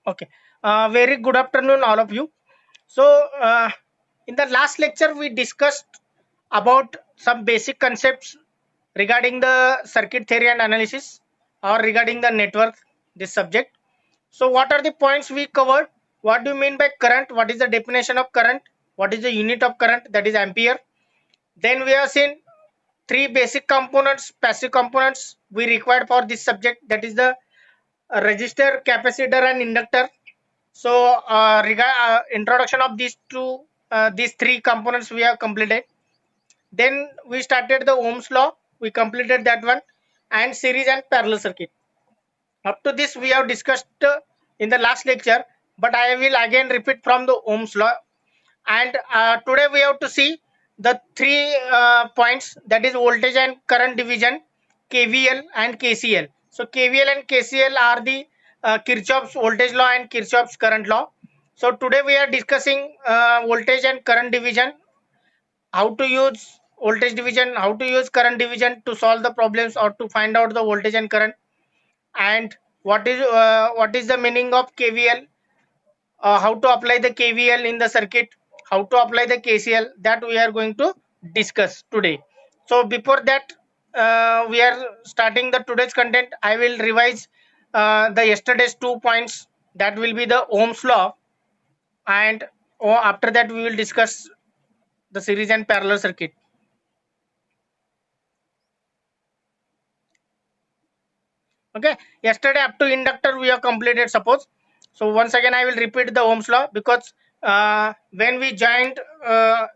Okay. Very good afternoon, all of you. So, in the last lecture, we discussed about some basic concepts regarding the circuit theory and analysis, or regarding the network, this subject. So, what are the points we covered? What do you mean by current? What is the definition of current? What is the unit of current? That is ampere. Then we have seen three basic components, passive components we required for this subject. That is the resistor, capacitor, and inductor. So, introduction of these three components we have completed. Then we started the Ohm's law. We completed that one, and series and parallel circuit. Up to this we have discussed in the last lecture, but I will again repeat from the Ohm's law. And today we have to see the three points, that is voltage and current division, KVL and KCL. So KVL and KCL are the Kirchhoff's voltage law and Kirchhoff's current law. So today we are discussing voltage and current division, how to use voltage division, how to use current division to solve the problems or to find out the voltage and current, and what is the meaning of KVL, how to apply the KVL in the circuit, how to apply the KCL, that we are going to discuss today. So before that, we are starting the today's content. I will revise the yesterday's 2 points. That will be the Ohm's law, and after that we will discuss the series and parallel circuit. Okay, yesterday up to inductor we have completed, suppose. So once again I will repeat the Ohm's law, because when we joined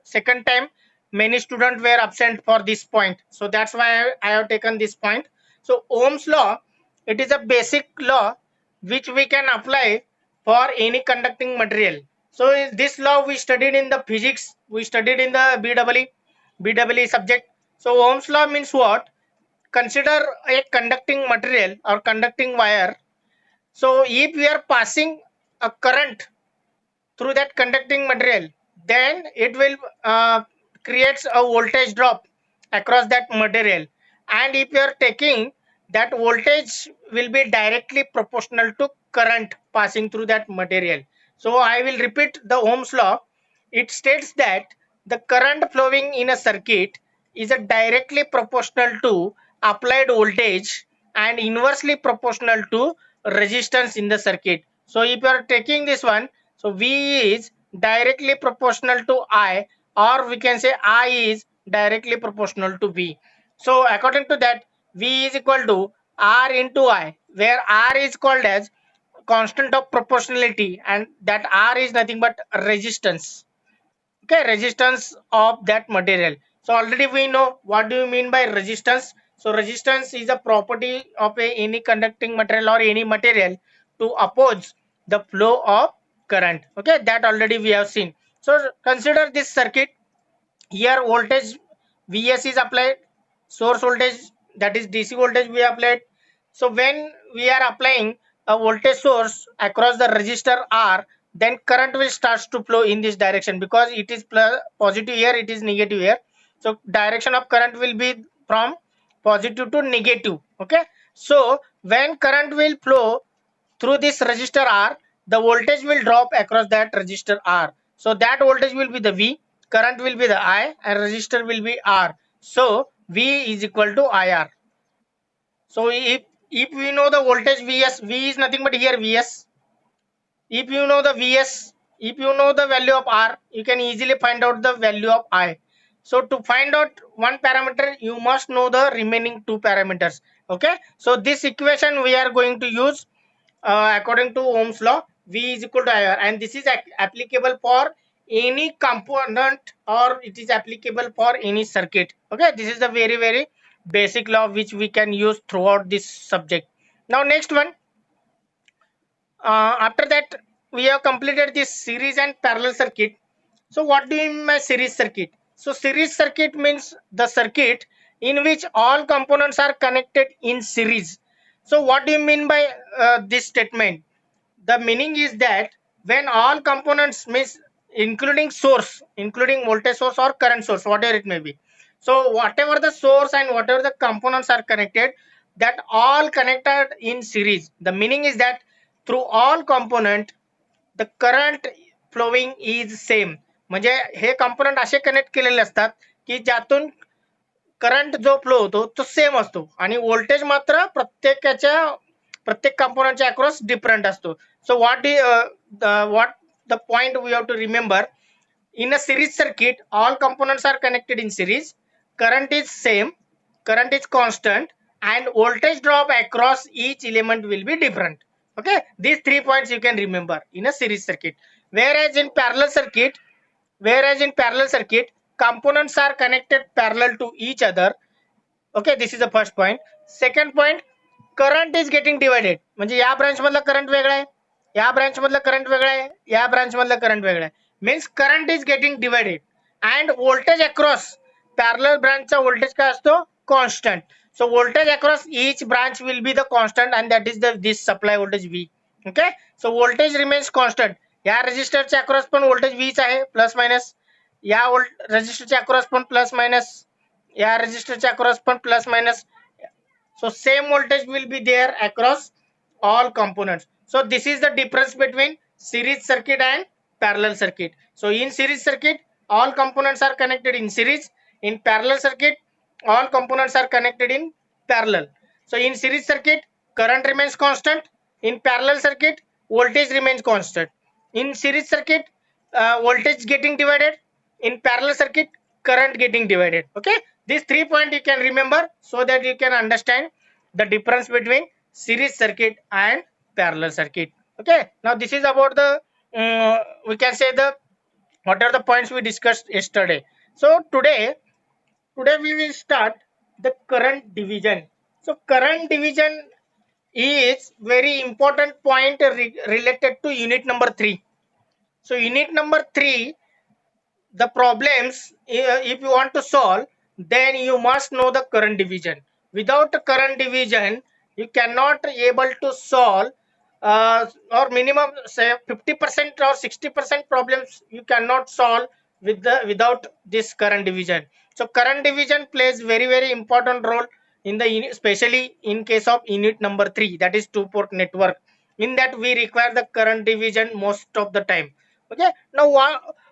second time, many students were absent for this point, so that's why I have taken this point. So Ohm's law, it is a basic law which we can apply for any conducting material. So this law we studied in the physics, we studied in the BEE subject. So Ohm's law means what? Consider a conducting material or conducting wire. So if we are passing a current through that conducting material, then it will creates a voltage drop across that material. And if you are taking, that voltage will be directly proportional to current passing through that material. So I will repeat the Ohm's law. It states that the current flowing in a circuit is a directly proportional to applied voltage and inversely proportional to resistance in the circuit. So if you are taking this one, so V is directly proportional to I, or we can say I is directly proportional to V. So according to that, V is equal to R into I, where R is called as constant of proportionality, and that R is nothing but resistance. Okay, resistance of that material. So already we know what do you mean by resistance. So resistance is a property of any conducting material or any material to oppose the flow of current. Okay, that already we have seen. So consider this circuit. Here voltage Vs is applied, source voltage, that is DC voltage we applied. So when we are applying a voltage source across the resistor R, then current will starts to flow in this direction, because it is positive here, it is negative here. So direction of current will be from positive to negative. Okay, so when current will flow through this resistor R, the voltage will drop across that resistor R. So that voltage will be the V, current will be the I, and resistor will be R. So V is equal to IR. So if we know the voltage Vs, V is nothing but here Vs. If you know the Vs, if you know the value of R, you can easily find out the value of I. So to find out one parameter, you must know the remaining two parameters. Okay, so this equation we are going to use according to Ohm's law. V is equal to IR, and this is applicable for any component, or it is applicable for any circuit. Okay, this is the very basic law which we can use throughout this subject. Now next one, after that we have completed this series and parallel circuit. So what do you mean by series circuit? So series circuit means the circuit in which all components are connected in series. So what do you mean by this statement? The meaning is that when all components, means including source, including voltage source or current source, whatever it may be. So whatever the source and whatever the components are connected, that all connected in series. The meaning is that through all component the current flowing is same. म्हणजे हे component असे connect केलेले असतात की ज्यातून current जो flow होतो तो same असतो आणि व्होल्टेज मात्र प्रत्येक कंपोनंटच्या अक्रॉस डिफरंट असतो. सो what the point we have to remember, in a series circuit all components are connected in series, current is same, current is constant, and voltage drop across each element will be different. Okay, these 3 points you can remember in a series circuit. Whereas in parallel circuit components are connected parallel to each other. Okay, this is the first point. Second point, current is getting divided. म्हणजे या branch मधला current वेगळा आहे, या branch मधला current वेगळा आहे, या ब्रांच मधला करंट वेगळा आहे. Means current is getting divided and voltage across parallel ब्रांचचा व्होल्टेज काय असतो, constant. So voltage across each branch will be the constant and that is this supply voltage V. Okay, so voltage remains constant. या रेजिस्टरच्या across पण voltage V च आहे plus minus, या रेजिस्टरच्या across पण plus minus, या रेजिस्टरच्या across पण plus minus. So same voltage will be there across all components. So this is the difference between series circuit and parallel circuit. So in series circuit all components are connected in series, in parallel circuit all components are connected in parallel. So in series circuit current remains constant, in parallel circuit voltage remains constant. In series circuit voltage getting divided, in parallel circuit current getting divided. Okay, these 3 points you can remember so that you can understand the difference between series circuit and parallel circuit. Okay, now this is about the we can say the what are the points we discussed yesterday. So today we will start the current division. So current division is very important point related to unit number 3. So unit number 3, the problems if you want to solve, then you must know the current division. Without current division you cannot able to solve or minimum say 50% or 60% problems you cannot solve without this current division. So current division plays very important role in the especially in case of unit number 3, that is two port network. In that we require the current division most of the time. Okay, now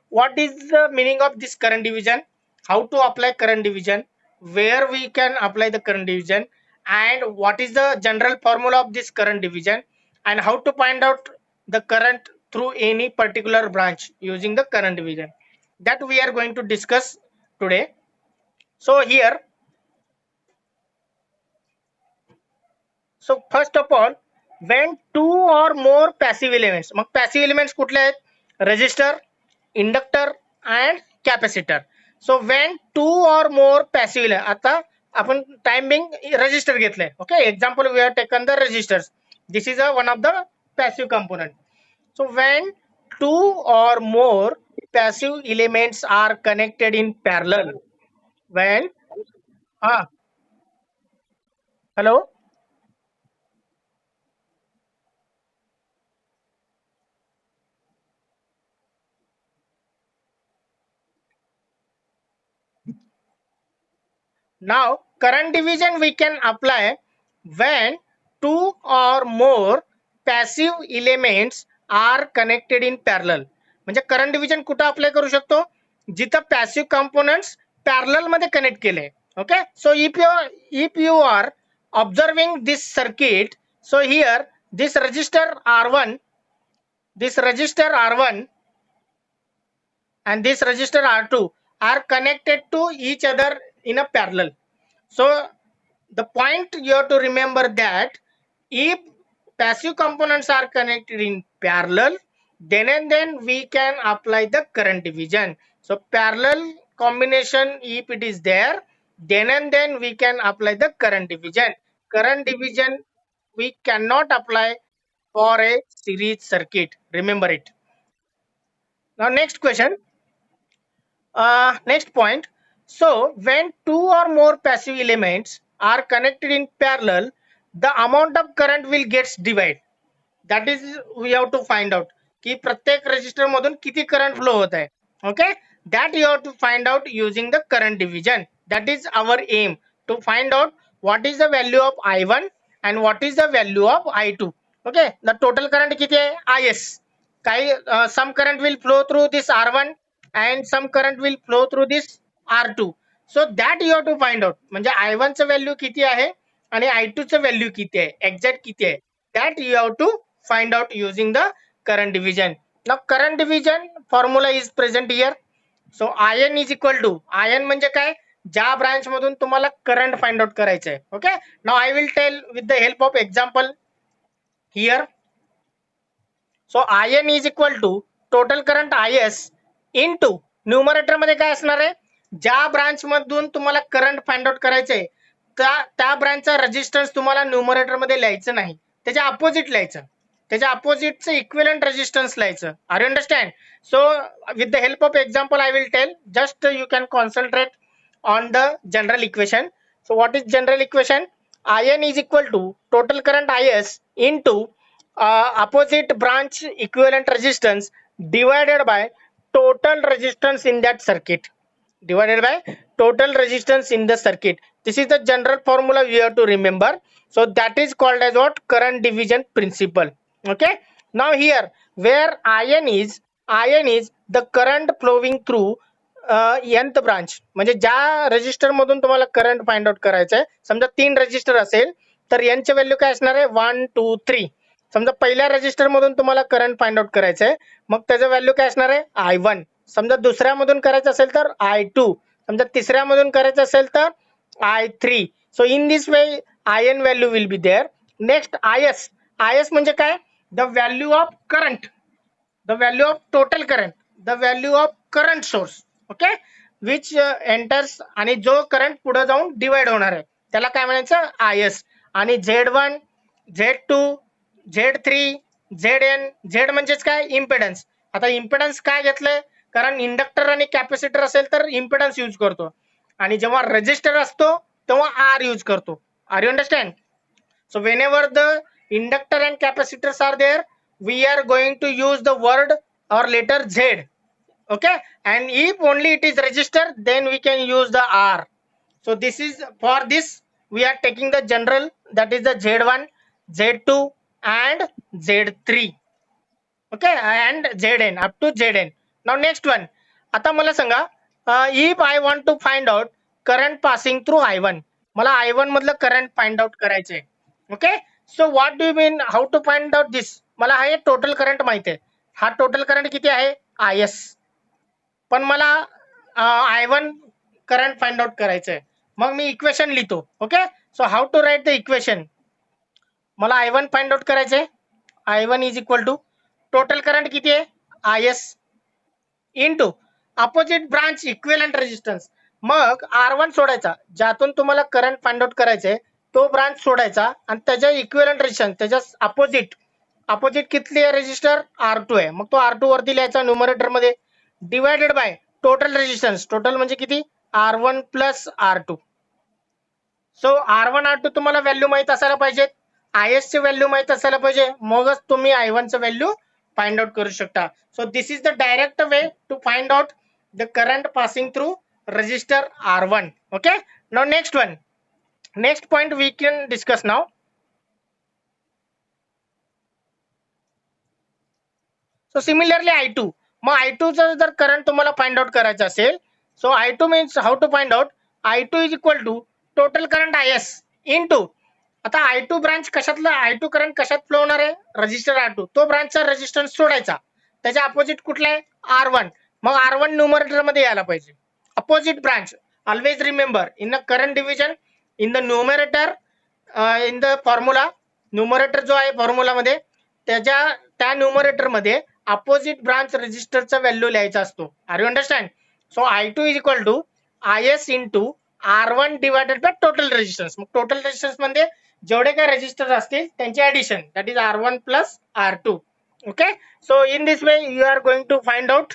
what is the meaning of this current division, how to apply current division, where we can apply the current division, and what is the general formula of this current division, and how to find out the current through any particular branch using the current division, that we are going to discuss today. So here, so first of all, when two or more passive elements, mug passive elements कुठले आहेत, resistor, inductor and capacitor. So when two or more passive elements, आता आपण time being resistor घेतलंय. Okay, example we have taken the resistors. This is one of the passive component. So when two or more passive elements are connected in parallel, when hello. Now current division we can apply when two or more passive elements are connected in parallel. म्हणजे current division कुठं apply करू शकतो, जिथं passive components parallel मध्ये connect केले. Okay, so if you are observing this circuit, so here this resistor R1, this resistor R1 and this resistor R2 are connected to each other in a parallel. So the point you have to remember that if passive components are connected in parallel, then and then we can apply the current division. So parallel combination if it is there, then and then we can apply the current division. Current division we cannot apply for a series circuit, remember it. Now next question, next point. So when two or more passive elements are connected in parallel, the amount of current will gets divided. That is we have to find out की प्रत्येक resistor मधून किती current flow होत आहे. Okay, that you have to find out using the current division. That is our aim, to find out what is the value of I1 and what is the value of I2. Okay, the total current किती आहे I S. काही some current will flow through this R1 and some current will flow through this R2. So that you have to find out. म्हणजे I1 चं value किती आहे आणि I2 चं value किती आहे, एक्झॅक्ट किती आहे, that you have to find out using the current division. Now current division formula is present here. So I N is equal to, I N म्हणजे काय, ज्या ब्रांच मधून तुम्हाला करंट फाइंड आउट करायचं आहे. Okay, now I will tell with the help of example here. So I N is equal to total current IS into numerator मध्ये काय असणार आहे, ज्या ब्रांच मधून तुम्हाला करंट फाइंड आउट करायचंय त्या ब्रांचचा रेजिस्टन्स तुम्हाला न्यूमरेटर मध्ये लिहायचं नाही, त्याच्या अपोजिट लिहायचं, त्याच्या अपोजिटचं इक्विव्हॅलेंट रेजिस्टन्स लिहायचं. Are you understand? So with the help of example I will tell, just you can concentrate on the general equation. So what is general equation? IN is equal to total current IS into opposite branch equivalent resistance divided by total resistance in that circuit. Divided by total resistance in the circuit. This is the general formula we have to remember. So that is called as what? Current division principle. Okay. Now here where IN is the current flowing through nth branch. म्हणजे ज्या register मधून तुम्हाला current find out करायचं आहे, समजा 3 register असेल तर n चे व्हॅल्यू काय असणार आहे 1 2 3. समजा पहिल्या रजिस्टर मधून तुम्हाला करंट फाइंड आउट करायचं आहे, मग त्याचं व्हॅल्यू काय असणार आहे I1. समजा दुसऱ्या मधून करायचं असेल तर I2. समजा तिसऱ्या मधून करायचं असेल तर I3. So in this way IN value will be there. Next IS म्हणजे काय, the value of current, the value of total current, the value of current source. Okay, which enters आणि जो करंट पुढे जाऊन डिवाइड होणार आहे त्याला काय म्हणायचं IS. आणि Z1 Z2 Z3 Zn, Z म्हणजेच काय इम्पेडन्स. आता इम्पेडन्स काय घेतलंय, कारण इंडक्टर आणि कॅपॅसिटर असेल तर इम्पेडन्स यूज करतो आणि जेव्हा रेजिस्टर असतो तेव्हा R यूज करतो. Are you understand? So whenever the inductor and capacitors are there, we are going to use the word or letter Z. Okay, and if only it is resistor, then we can use the R. So this is for this we are taking the general, that is the Z1 Z2 and Z3. Okay, and Zn up to Zn. Now next one, आता मला सांगा, if I want to find out current passing through I1, मला I1 मधलं current find out करायचंय. Okay, so what do you mean how to find out this. मला हा total current माहिती आहे, हा टोटल करंट किती आहे IS, पण मला I1 करंट फाइंड आउट करायचं आहे. मग मी इक्वेशन लिहितो. Okay, so how to write the equation. मला I1 फाइंड आउट करायचं आहे. I1 is equal to total current किती आहे IS into opposite branch equivalent resistance. मग R1 सोडायचा, ज्यातून तुम्हाला करंट फाइंड आउट करायचंय तो ब्रांच सोडायचा आणि त्याच्या इक्विव्हॅलेंट रेजिस्टन्स, त्याच्या अपोजिट किती आहे रेजिस्टर R2 आहे, मग तो R2 वरती लिहायचा न्यूमरेटर मध्ये, divided by total resistance. Total म्हणजे किती R1 प्लस R2. सो R1 R2 तुम्हाला व्हॅल्यू माहित असायला पाहिजे, IS चे व्हॅल्यू माहित असायला पाहिजे, मगच तुम्ही I1 चं व्हॅल्यू फाइंड आउट करू शकता. So this is the direct way to find out the current passing through resistor R1. Okay, now next point we can discuss now. So similarly I2, mug I2 चा जर current तुम्हाला find out करायचं असेल, सो I2 means how to find out, I2 is equal to total current IS into, आता I2 branch कशातला, I2 current कशात flow होणार आहे register R2, तो ब्रांचचा रेजिस्टन्स सोडायचा, त्याच्या अपोजिट कुठला आहे R1, मग R1 न्यूमरेटर मध्ये यायला पाहिजे. Opposite branch, always remember in the current division, in the numerator, in the formula, numerator जो आहे फॉर्म्युला मध्ये त्या न्यूमरेटर मध्ये अपोजिट ब्रांच रेजिस्टरचा व्हॅल्यू लिहायचा असतो. Are you understand? So I2 is equal to IS into R1 divided by total resistance. मग total resistance मध्ये जेवढे काही रेजिस्टर असतील त्यांचे addition, that is R1 plus R2. Okay, so in this way you are going to find out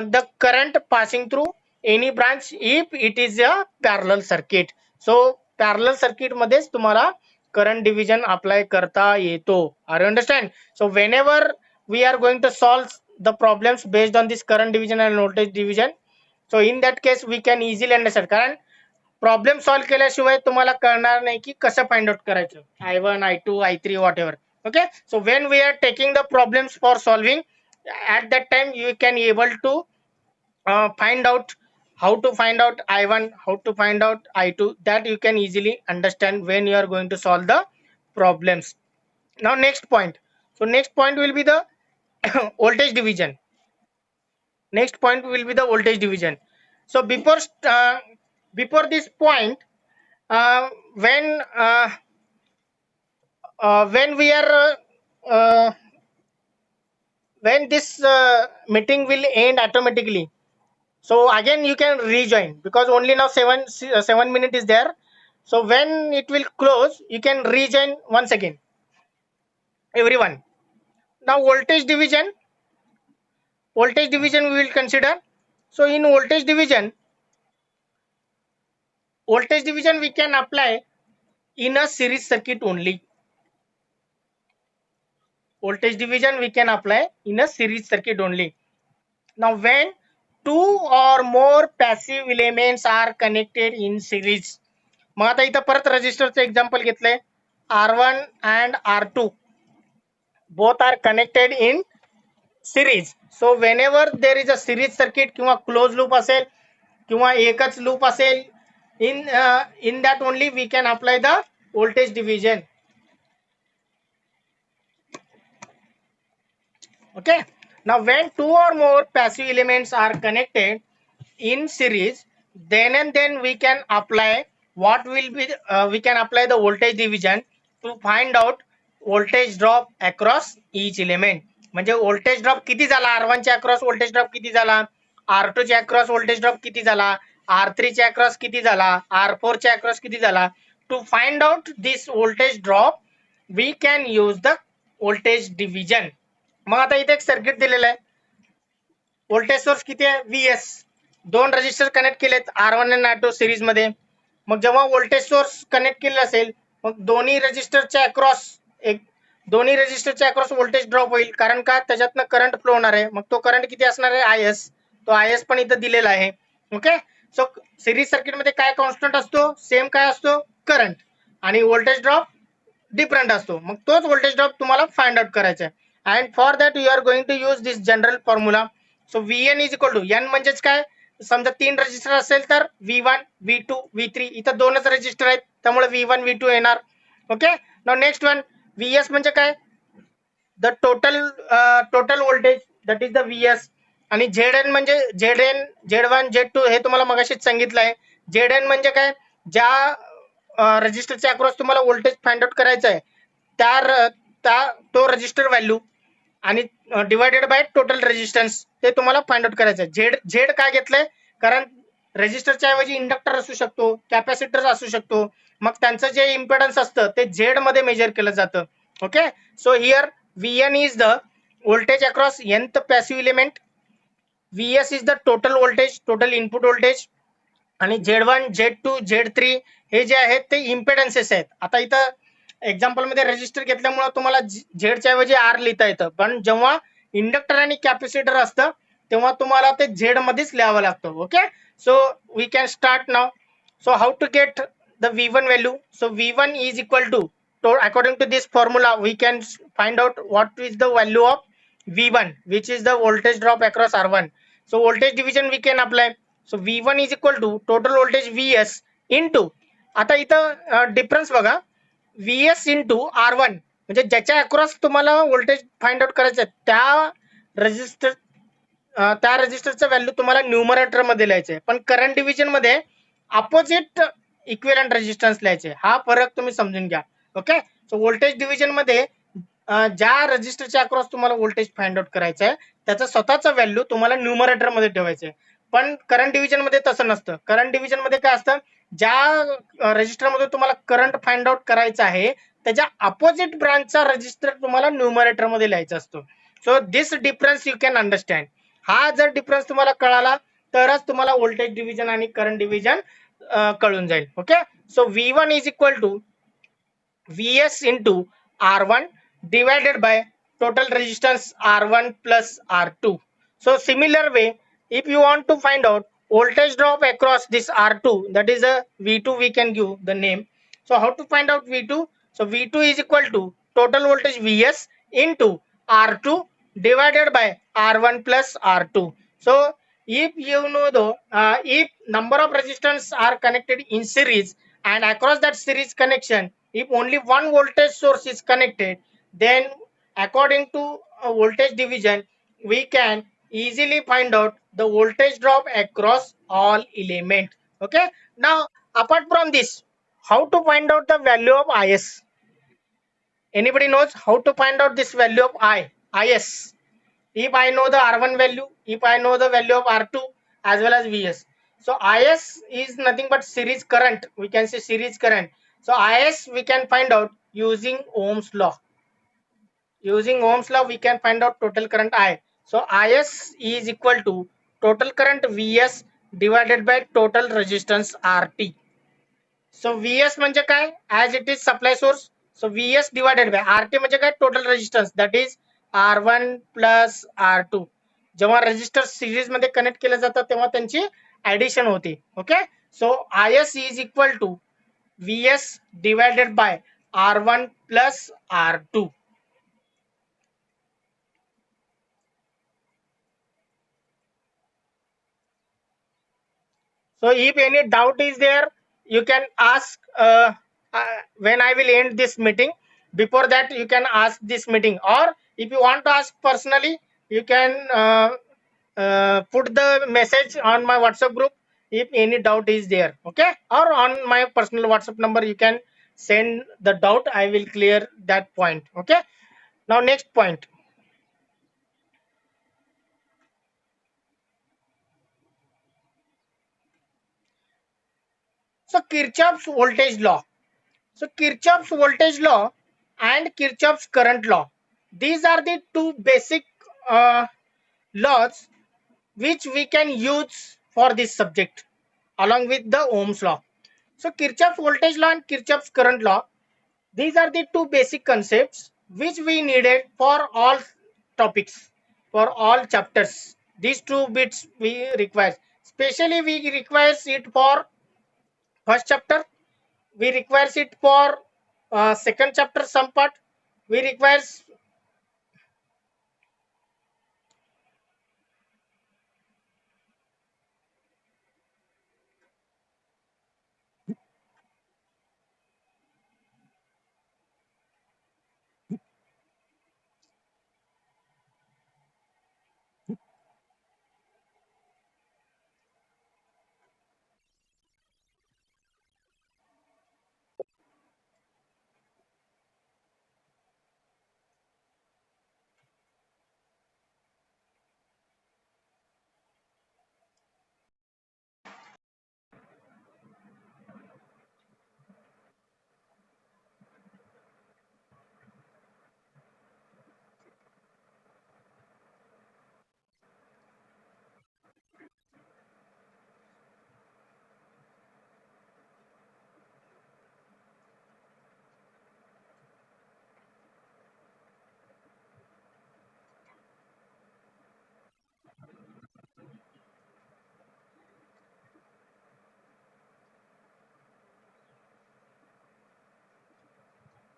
the current passing through any branch if it is a parallel circuit. So parallel circuit मध्येच तुम्हाला current division apply करता येतो. Are you understand? So whenever we are going to solve the problems based on this current division and voltage division, so in that case we can easily understand. कारण problem solve केल्याशिवाय तुम्हाला कळणार नाही की कसं find out करायचं I1 I2 I3 what ever. Okay, so when we are taking the problems for solving, at that time you can able to find out how to find out I1, how to find out I2, that you can easily understand when you are going to solve the problems. Now next point. So next point will be the voltage division. Next point will be the voltage division. So before this point, uh, when uh, when we are when this meeting will end automatically, so again you can rejoin, because only now 7 minutes is there. So when it will close, you can rejoin once again, everyone. Now voltage division we will consider. So in voltage division we can apply in a series circuit only. Voltage division we can apply in a series circuit only. Now when two or more passive elements are connected in series, मग आता इथं परत रजिस्टरचं example घेतलंय. R1 and R2 both are connected in series. So whenever there is a series circuit किंवा closed loop असेल किंवा एकच loop असेल, in that only we can apply the voltage division. Okay, now when two or more passive elements are connected in series, then and then we can apply what will be we can apply the voltage division to find out voltage drop across each element. म्हणजे voltage drop किती झाला, R1 च्या across voltage drop किती झाला, R2 च्या across voltage drop किती झाला, R3 च्या अक्रॉस किती झाला, R4 च्या अक्रॉस किती झाला. To find out this voltage drop, we can use the voltage division. मग आता इथे एक सर्किट दिलेलं आहे. व्होल्टेज सोर्स किती आहे, VS. दोन रजिस्टर कनेक्ट केलेत, R1 आणि R2 सिरीज मध्ये. मग जेव्हा व्होल्टेज सोर्स कनेक्ट केलेला असेल, मग दोन्ही रजिस्टरच्या अक्रॉस व्होल्टेज ड्रॉप होईल, कारण का त्याच्यातनं करंट फ्लो होणार आहे. मग तो करंट किती असणार आहे, IS. तो IS पण इथं दिलेला आहे. ओके, सो सिरीज सर्किट मध्ये काय कॉन्स्टंट असतो, सेम काय असतो, करंट, आणि व्होल्टेज ड्रॉप डिफरंट असतो. मग तोच व्होल्टेज ड्रॉप तुम्हाला फाइंड आउट करायचा आहे. And for that you are going to use this general formula. So VN is equal to N म्हणजेच काय, समजा 3 रजिस्टर असेल तर V1 V2 V3, इथं दोनच रजिस्टर आहेत त्यामुळे V1 V2 येणार. Okay, now next one, VS म्हणजे काय, the total voltage, that is the VS. आणि ZN म्हणजे ZN Z1 Z2 हे तुम्हाला मगाशीच सांगितलं आहे. ZN म्हणजे काय, ज्या रजिस्टरच्या अक्रॉस तुम्हाला व्होल्टेज फाइंड आउट करायचं आहे तो रजिस्टर व्हॅल्यू, आणि डिवायडेड बाय टोटल रेजिस्टन्स, ते तुम्हाला फाइंड आउट करायचं आहे. झेड काय घेतलंय, कारण रेजिस्टरच्या ऐवजी इंडक्टर असू शकतो, कॅपॅसिटर असू शकतो, मग त्यांचं जे इम्पेडन्स असतं ते झेड मध्ये मेजर केलं जातं. Okay, so here VN is the voltage across nth passive element, VS is the total voltage, total input voltage, आणि Z1 Z2 Z3 हे जे आहेत ते इम्पेडन्सेस आहेत. आता इथं एक्झाम्पल मध्ये रजिस्टर घेतल्यामुळे तुम्हाला झेडच्या ऐवजी R लिहिता येतं, पण जेव्हा इंडक्टर आणि कॅपॅसिटर असतं तेव्हा तुम्हाला ते झेड मध्येच लिहावं लागतं. Okay, so we can start now. So how to get the V1 value. So V1 is equal to, according to this formula we can find out what is the value of V1, which is the voltage drop across R1. So voltage division we can apply. So V1 is equal to total voltage VS into, आता इथं difference बघा, VS into R1, म्हणजे ज्याच्या across तुम्हाला voltage find out करायचं आहे त्या रजिस्टरचं value तुम्हाला न्यूमरेटर मध्ये लिहायचं, पण करंट डिव्हिजन मध्ये अपोजिट इक्विव्हॅलंट रेजिस्टन्स लिहायचे. हा फरक तुम्ही समजून घ्या. ओके, सो व्होल्टेज डिव्हिजन मध्ये ज्या रजिस्टरच्या अक्रॉस तुम्हाला व्होल्टेज फाइंड आउट करायचं आहे त्याचा स्वतःचा व्हॅल्यू तुम्हाला न्यूमरेटर मध्ये ठेवायचं आहे. पण करंट डिव्हिजन मध्ये तसं नसतं. करंट डिव्हिजन मध्ये काय असतं, ज्या रजिस्टर मध्ये तुम्हाला करंट फाइंड आउट करायचं आहे त्याच्या अपोजिट ब्रांचचा रजिस्टर तुम्हाला न्यूमरेटर मध्ये लिहायचा असतो. So this difference you can understand. हा जर डिफरन्स तुम्हाला कळाला तरच तुम्हाला व्होल्टेज डिव्हिजन आणि करंट डिव्हिजन कळून जाईल. Okay, so V1 is equal to VS into R1 divided by total resistance R1 plus R2. So similar way, if you want to find out voltage drop across this R2, that is a V2, we can give the name. So how to find out V2? So V2 is equal to total voltage Vs into R2 divided by R1 plus R2. So if you know the if number of resistors are connected in series, and across that series connection, if only one voltage source is connected, then according to voltage division, we can easily find out the voltage drop across all element. Okay. Now apart from this, how to find out the value of Is? Anybody knows how to find out this value of Is? If I know the R1 value, if I know the value of R2 as well as Vs. So Is is nothing but series current. We can say series current. So Is we can find out using Ohm's law. Using Ohm's law, we can find out total current I. So Is is equal to total current Vs divided by total resistance RT. So Vs म्हणजे काय? As it is supply source. So Vs divided by RT म्हणजे काय? Total resistance, that is R1 plus R2. जेव्हा resistor series मध्ये connect केले जातात तेव्हा त्यांची ऍडिशन होते. Okay. So Is is equal to Vs divided by R1 plus R2. So if any doubt is there, you can ask when I will end this meeting. Before that, you can ask this meeting, or if you want to ask personally, you can put the message on my WhatsApp group if any doubt is there. Okay, or on my personal WhatsApp number, you can send the doubt. I will clear that point. Okay. Now next point. So Kirchhoff's voltage law. So Kirchhoff's voltage law and Kirchhoff's current law. These are the two basic laws which we can use for this subject along with the Ohm's law. So Kirchhoff's voltage law and Kirchhoff's current law, these are the two basic concepts which we needed for all topics, for all chapters. These two bits we require. Especially we requires it for first chapter, we requires it for second chapter some part, we requires.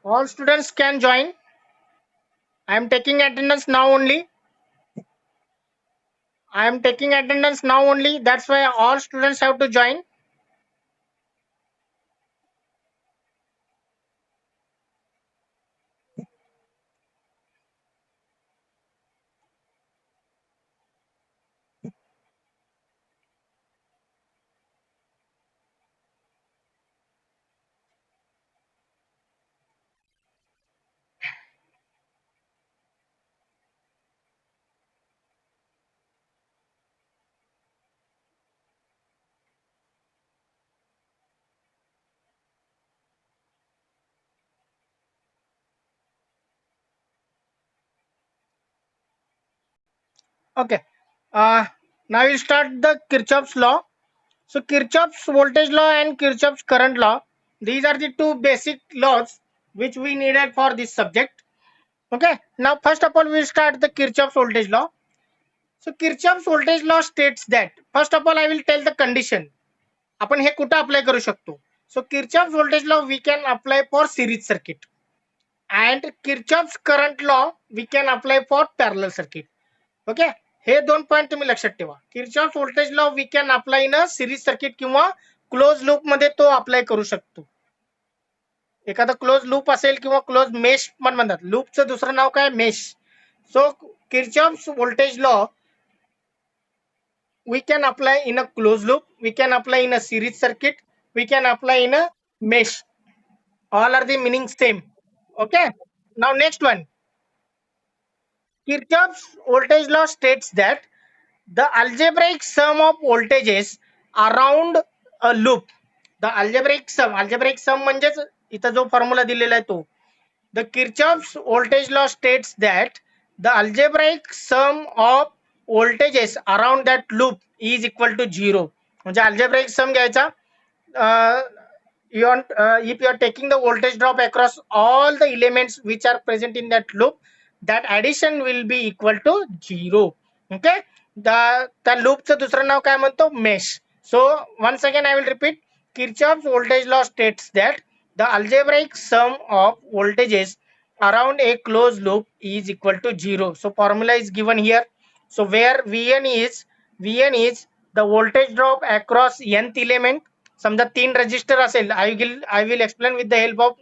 All students can join. I am taking attendance now only. I am taking attendance now only. That's why all students have to join. Okay. Now we'll start the Kirchhoff's law. So Kirchhoff's voltage law and Kirchhoff's current law. These are the two basic laws which we needed for this subject. Okay. Now first of all, we'll start the Kirchhoff's voltage law. So Kirchhoff's voltage law states that, first of all I will tell the condition. आपण हे कुठं apply करू शकतो. So Kirchhoff's voltage law we can apply for series circuit. and Kirchhoff's current law we can apply for parallel circuit. Okay, हे दोन point तुम्ही लक्षात ठेवा. Kirchhoff voltage law we can apply in a series circuit किंवा close loop मध्ये तो apply करू शकतो. एखादा क्लोज लूप असेल किंवा क्लोज मेश पण म्हणतात. लूपचं दुसरं नाव काय? Mesh. So Kirchhoff's voltage law we can apply in a closed loop, we can apply in a series circuit, we can apply in a mesh. All are the meaning same. Okay, now next one. Kirchhoff's voltage law states that the algebraic sum of voltages around a loop, the algebraic sum म्हणजेच इथं जो formula दिलेला आहे तो, the Kirchhoff's voltage law states that the algebraic sum of voltages around that loop is equal to 0. म्हणजे algebraic sum घ्यायचा. If you are taking the voltage drop across all the elements which are present in that loop, that addition will be equal to 0. Okay, the loop चं दुसरं नाव काय म्हणतो? Mesh. So once again I will repeat, Kirchhoff's voltage law states that the algebraic sum of voltages around a closed loop is equal to 0. So formula is given here. So where Vn is the voltage drop across nth element. समजा 3 register असेल, I will explain with the help of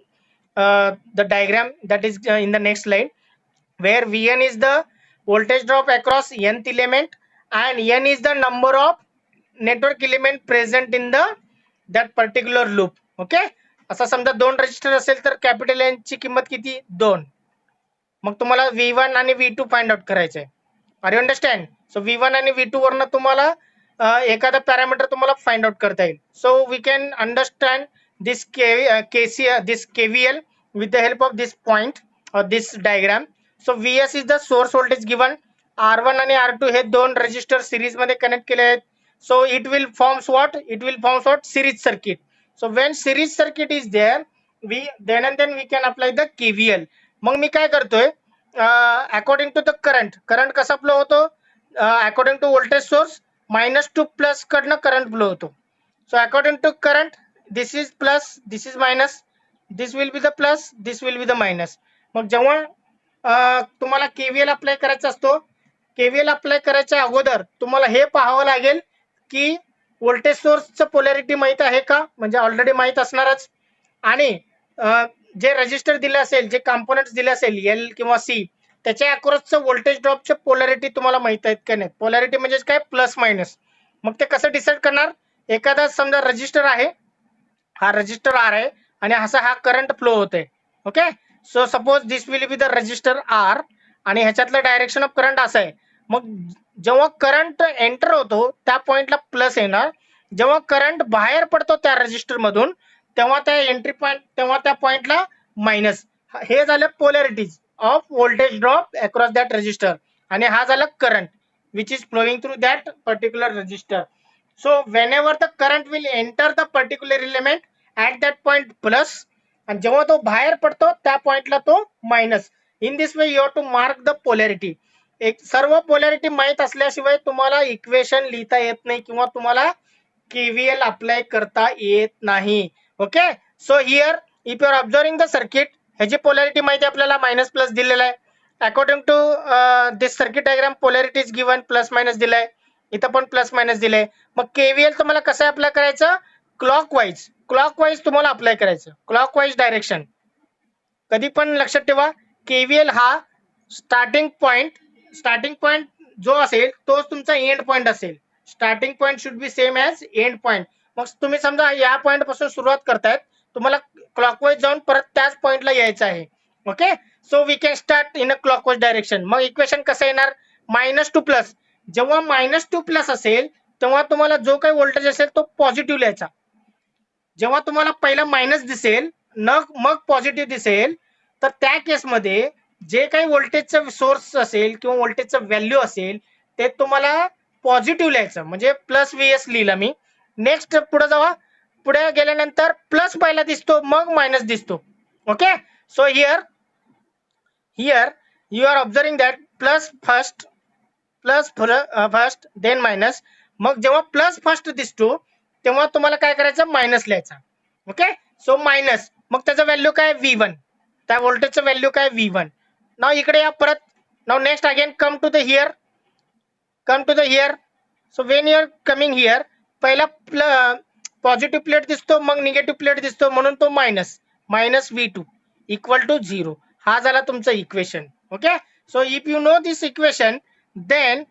the diagram that is in the next slide, where Vn is the voltage drop across nth element and n is the number of network element present in the that particular loop. Okay, असा समजा 2 register असेल तर capital N ची किंमत किती? 2. मग तुम्हाला V1 आणि V2 find out करायचं आहे. Are you understand? So V1 आणि V2 वरनं तुम्हाला एखादा पॅरामीटर तुम्हाला फाइंड आउट करता येईल. So we can understand this KVL with the help of this point or this diagram. So Vs is the source voltage given. R1 आणि R2 हे दोन register series मध्ये कनेक्ट केले आहेत. So it will forms what? It will forms what? Series circuit. So when series circuit is there, then we can apply the KVL. मग मी काय करतोय? According to the current कसा flow होतो? According to voltage source minus to plus कडनं current flow होतो. So according to current, this is plus, this is minus, this will be the plus, this will be the minus. मग जेव्हा तुम्हाला KVL apply करायचा असतो, KVL apply करायच्या अगोदर तुम्हाला हे पाहावं लागेल की व्होल्टेज सोर्सचं पोलॅरिटी माहित आहे का? म्हणजे ऑलरेडी माहित असणारच. आणि जे रजिस्टर दिले असेल, जे कंपोनेंट्स दिले असेल एल किंवा सी, त्याच्या अक्रॉसचं व्होल्टेज ड्रॉपचे पोलॅरिटी तुम्हाला माहित आहेत का नाही? पोलॅरिटी म्हणजे काय? Plus minus. मग ते कसं डिसाईड करणार? एखादा समजा रजिस्टर आहे, हा रजिस्टर आर आहे आणि असा हा करंट फ्लो होतोय. Okay, so suppose this will be the resistor R आणि ह्याच्यातलं डायरेक्शन ऑफ करंट असं आहे. मग जेव्हा करंट एंटर होतो त्या पॉइंटला प्लस येणार, जेव्हा करंट बाहेर पडतो त्या रजिस्टर मधून तेव्हा त्या एंट्री पॉइंट, तेव्हा त्या पॉइंटला मायनस. हे झालं polarities of voltage drop across that resistor आणि हा झाला current which is flowing through that particular resistor. So whenever the current will enter the particular element at that point plus, and जेव्हा तो बाहेर पडतो त्या पॉइंटला तो minus. In this way you have to mark the polarity. एक सर्व polarity माहित असल्याशिवाय तुम्हाला इक्वेशन लिहिता येत नाही किंवा तुम्हाला KVL अप्लाय करता येत नाही. Okay, so here if you are observing the circuit, ह्याची पोलॅरिटी माहिती आपल्याला मायनस प्लस दिलेला आहे. According to this circuit diagram polarity is given, plus minus दिलाय, इथं पण प्लस मायनस दिले. मग KVL तुम्हाला कसं अप्लाय करायचं? क्लॉकवाईज तुम्हाला अप्लाय करायचं, क्लॉकवाईज डायरेक्शन. कधी पण लक्षात ठेवा, KVL हा स्टार्टिंग पॉइंट जो असेल तोच तुमचा एंड पॉइंट असेल. Starting point should be same as end point. मग तुम्ही समजा या पॉइंट पासून सुरुवात करतायत, तुम्हाला क्लॉकवाईज जाऊन परत त्याच पॉइंटला यायचं आहे. Okay, so we can start in a clockwise direction. मग इक्वेशन कसं येणार? Minus to plus. जेव्हा मायनस टू प्लस असेल तेव्हा तुम्हाला जो काही व्होल्टेज असेल तो पॉझिटिव्ह लिहायचा. जेव्हा तुम्हाला पहिला मायनस दिसेल मग पॉझिटिव्ह दिसेल, तर त्या केसमध्ये जे काही व्होल्टेजचं सोर्स असेल किंवा व्होल्टेजचं व्हॅल्यू असेल ते तुम्हाला पॉझिटिव्ह लिहायचं. म्हणजे प्लस VS लिहिला मी. नेक्स्ट पुढे जावा, पुढे गेल्यानंतर प्लस पहिला दिसतो मग मायनस दिसतो. Okay, so here you are observing that plus first then minus. मग जेव्हा प्लस फर्स्ट दिसतो तेव्हा तुम्हाला काय करायचं? मायनस लिहायचा. ओके, सो मायनस, मग त्याचा व्हॅल्यू काय? V1. त्या व्होल्टेजचं व्हॅल्यू काय V1. नाव इकडे या परत. नाव next again come to the here. So when you are coming here, पहिला पॉझिटिव्ह प्लेट दिसतो, मग निगेटिव्ह प्लेट दिसतो, म्हणून तो मायनस V2 इक्वल टू 0. हा झाला तुमचा equation. Okay. So if you know this equation, then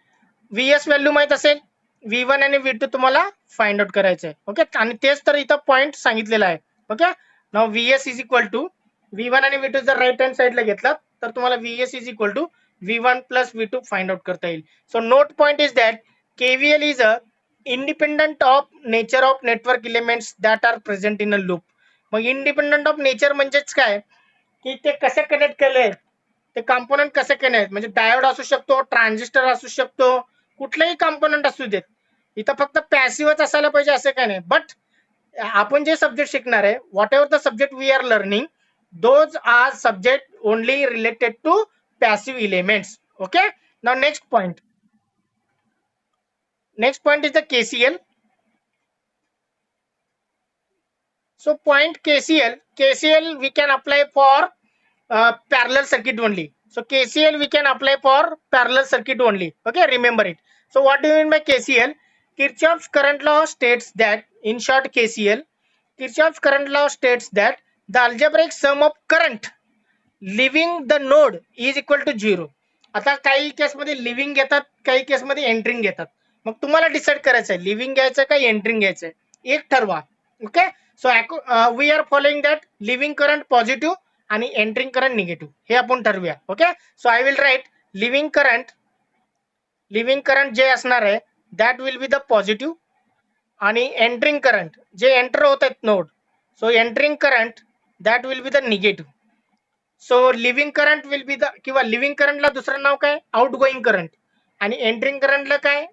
VS value माहित असेल, V1 आणि V2 तुम्हाला फाइंड आउट करायचं आहे. ओके. आणि तेच तर इथं पॉईंट सांगितलेला आहे. Okay. Now VS is equal to V1 आणि V2 जर राईट हँड साइडला घेतला तर तुम्हाला VS is equal to V1 plus V2 find out करता येईल. So note point is that KVL is a independent of nature of network elements that are present in a loop. Mug independent of nature म्हणजेच काय, की ते कसे connect केले, ते component कसे कनेक्ट, म्हणजे डायोड असू शकतो, ट्रान्झिस्टर असू शकतो, कुठलेही कंपोनंट असू देत. इथं फक्त पॅसिव्हच असायला पाहिजे असं काय नाही. बट आपण जे सब्जेक्ट शिकणार आहे, whatever the subject we are learning, those are subject only related to passive elements. Okay. Now next point is the KCL. So point KCL we can apply for parallel circuit only. So KCL we can apply for parallel circuit only. Okay, remember it. So what do you mean by KCL? Kirchhoff's current law states that, in short, Kirchhoff's current law states that the algebraic sum of current leaving the node is equal to 0. आता काही केसमध्ये living घेतात, काही केसमध्ये entering घेतात. मग तुम्हाला decide करायचं आहे लिव्हिंग घ्यायचं का एंट्रिंग घ्यायचं, एक ठरवा. Okay. So we are following that leaving current positive आणि एंट्रिंग करंट निगेटिव्ह, हे आपण ठरवूया. Okay. So I will write leaving current जे असणार आहे that will be the positive, आणि एंट्रिंग करंट जे एंटर होत आहेत node, so entering current that will be the negative. So leaving current will be the, किंवा लिव्हिंग करंटला दुसरं नाव काय, आउट गोईंग करंट, आणि एंट्रिंग करंटला काय,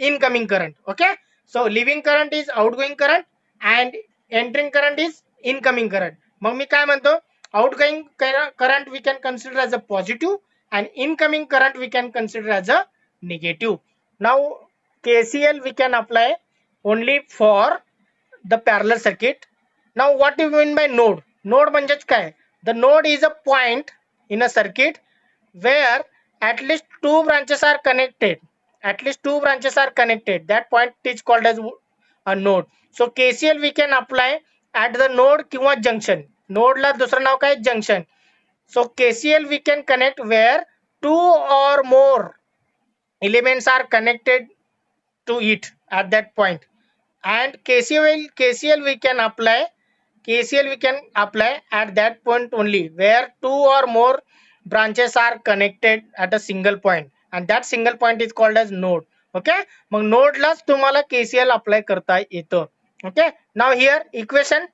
incoming current. Okay. So leaving current is outgoing current and entering current is incoming current. मग मी काय म्हणतो, outgoing current we can consider as a positive and incoming current we can consider as a negative. Now KCL we can apply only for the parallel circuit. Now what do you mean by node? Node म्हणजेच काय, the node is a point in a circuit where at least two branches are connected. That point is called as a node. So KCL we can apply at the node किंवा junction. Node ला दुसरं नाव काय, junction. So KCL we can connect where two or more elements are connected to it at that point. And KCL we can apply at that point only where two or more branches are connected at a single point, and that single point is called as node. Okay. मग node लाच तुम्हाला KCL apply करता येतं. Okay. Now here equation,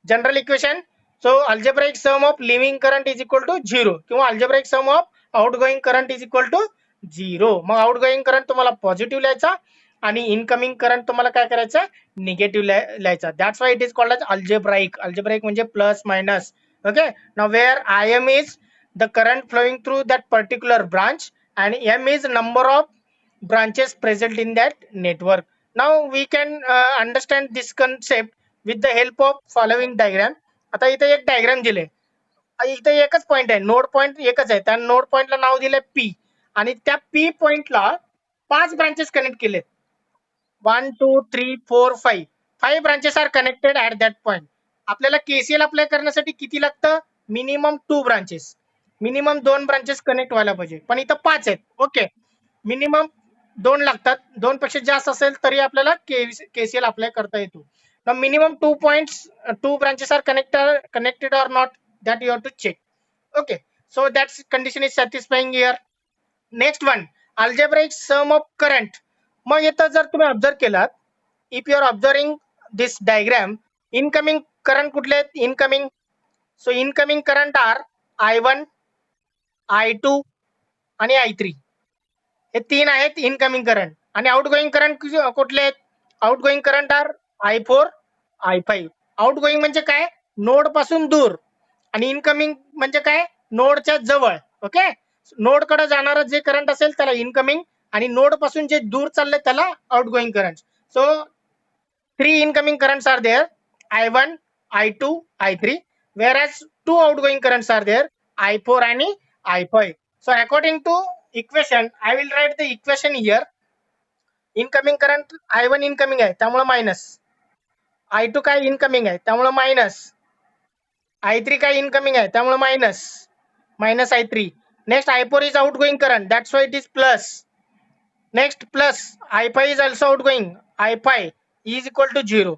general equation. So algebraic sum of leaving current is equal to 0 किंवा algebraic sum of outgoing current is equal to 0. मग outgoing current तुम्हाला positive लिहायचा आणि इनकमिंग करंट तुम्हाला काय करायचं, निगेटिव्ह लिहायचा. That's why it is called as algebraic. Algebraic म्हणजे plus minus. Okay. Now where IM is the current flowing through that particular branch and M is number of branches present in that network. Now we can understand this concept with the help of following diagram. आता इथे एक diagram दिले, इथे एकच point आहे, node point एकच आहे, त्या नोड पॉइंटला नाव दिलंय P, आणि त्या P पॉइंटला 5 ब्रांचेस कनेक्ट केलेत. 1 2 3 4 5 branches are connected at that point. आपल्याला KCL अप्लाय करण्यासाठी किती लागतं, minimum 2 branches, minimum 2 branches connect व्हायला पाहिजे, पण इथं 5 आहेत. ओके. मिनिमम 2 लागतात, 2 पेक्षा जास्त असेल तरी आपल्याला KCL अप्लाय करता येतो. Minimum 2 points, 2 branches are connected or not, that you have to check. Okay. So that condition is satisfying here. Next one, algebraic sum of current. मग इथं जर तुम्ही ऑब्झर्व केलात, if you are observing this diagram, incoming current कुठले आहेत, incoming. So incoming current are I1, I2 आणि I3. हे 3 आहेत इनकमिंग करंट. आणि आउटगोइंग करंट कुठले आहेत, outgoing current are I4, I5. Outgoing म्हणजे काय, नोड पासून दूर, आणि इनकमिंग म्हणजे काय, नोडच्या जवळ. ओके. नोड कडे जाणारा जे करंट असेल त्याला इनकमिंग, आणि नोड पासून जे दूर चालले त्याला outgoing current. So 3 incoming currents are there, I1, I2, I3, whereas two outgoing currents are there, I4 and I5. So according to equation, I will write the equation here. Incoming current I1 incoming आहे त्यामुळे minus, I2 काय incoming आहे त्यामुळे minus, I3 काय incoming आहे त्यामुळे minus, minus I3. Next I4 is out going current, that's why it is plus. Next plus I5 is also outgoing, I5 is equal to 0,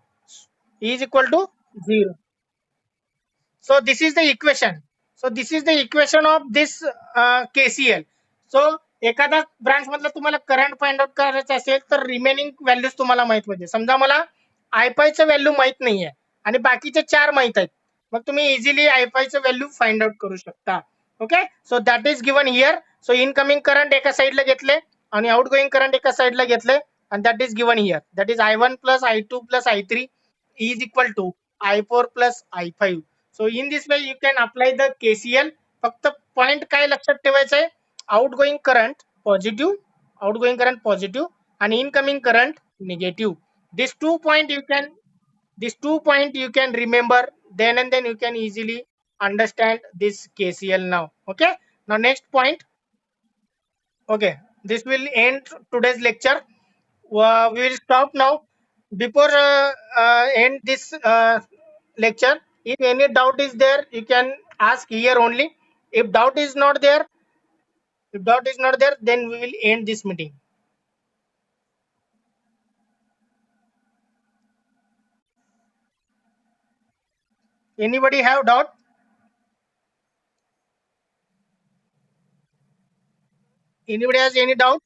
is equal to 0. So this is the equation. So this is the equation of this KCL. So एखादा branch मधलं तुम्हाला current find out करायचं असेल तर remaining values तुम्हाला माहित पाहिजे. समजा मला I5 चं व्हॅल्यू माहित नाहीये आणि बाकीचे चार माहित आहेत, मग तुम्ही इझिली I5 चं व्हॅल्यू फाइंड आउट करू शकता. Okay, so that is given here. So incoming current एका साइडला घेतले आणि आउटगोइंग करंट एका साइडला घेतले, and that is given here. That is I1 plus I2 plus I3 is equal to I4 plus I5. So in this way you can apply the KCL. फक्त point काय लक्षात ठेवायचं आहे, outgoing current positive, outgoing current positive आणि incoming current negative. These 2 point you can, these 2 point you can remember, then and then you can easily understand this KCL now. Okay, now next point. Okay, this will end today's lecture. We will stop now. Before end this lecture, if any doubt is there, you can ask here only. If doubt is not there, if doubt is not there, then we will end this meeting. Anybody have doubt? Anybody has any doubt?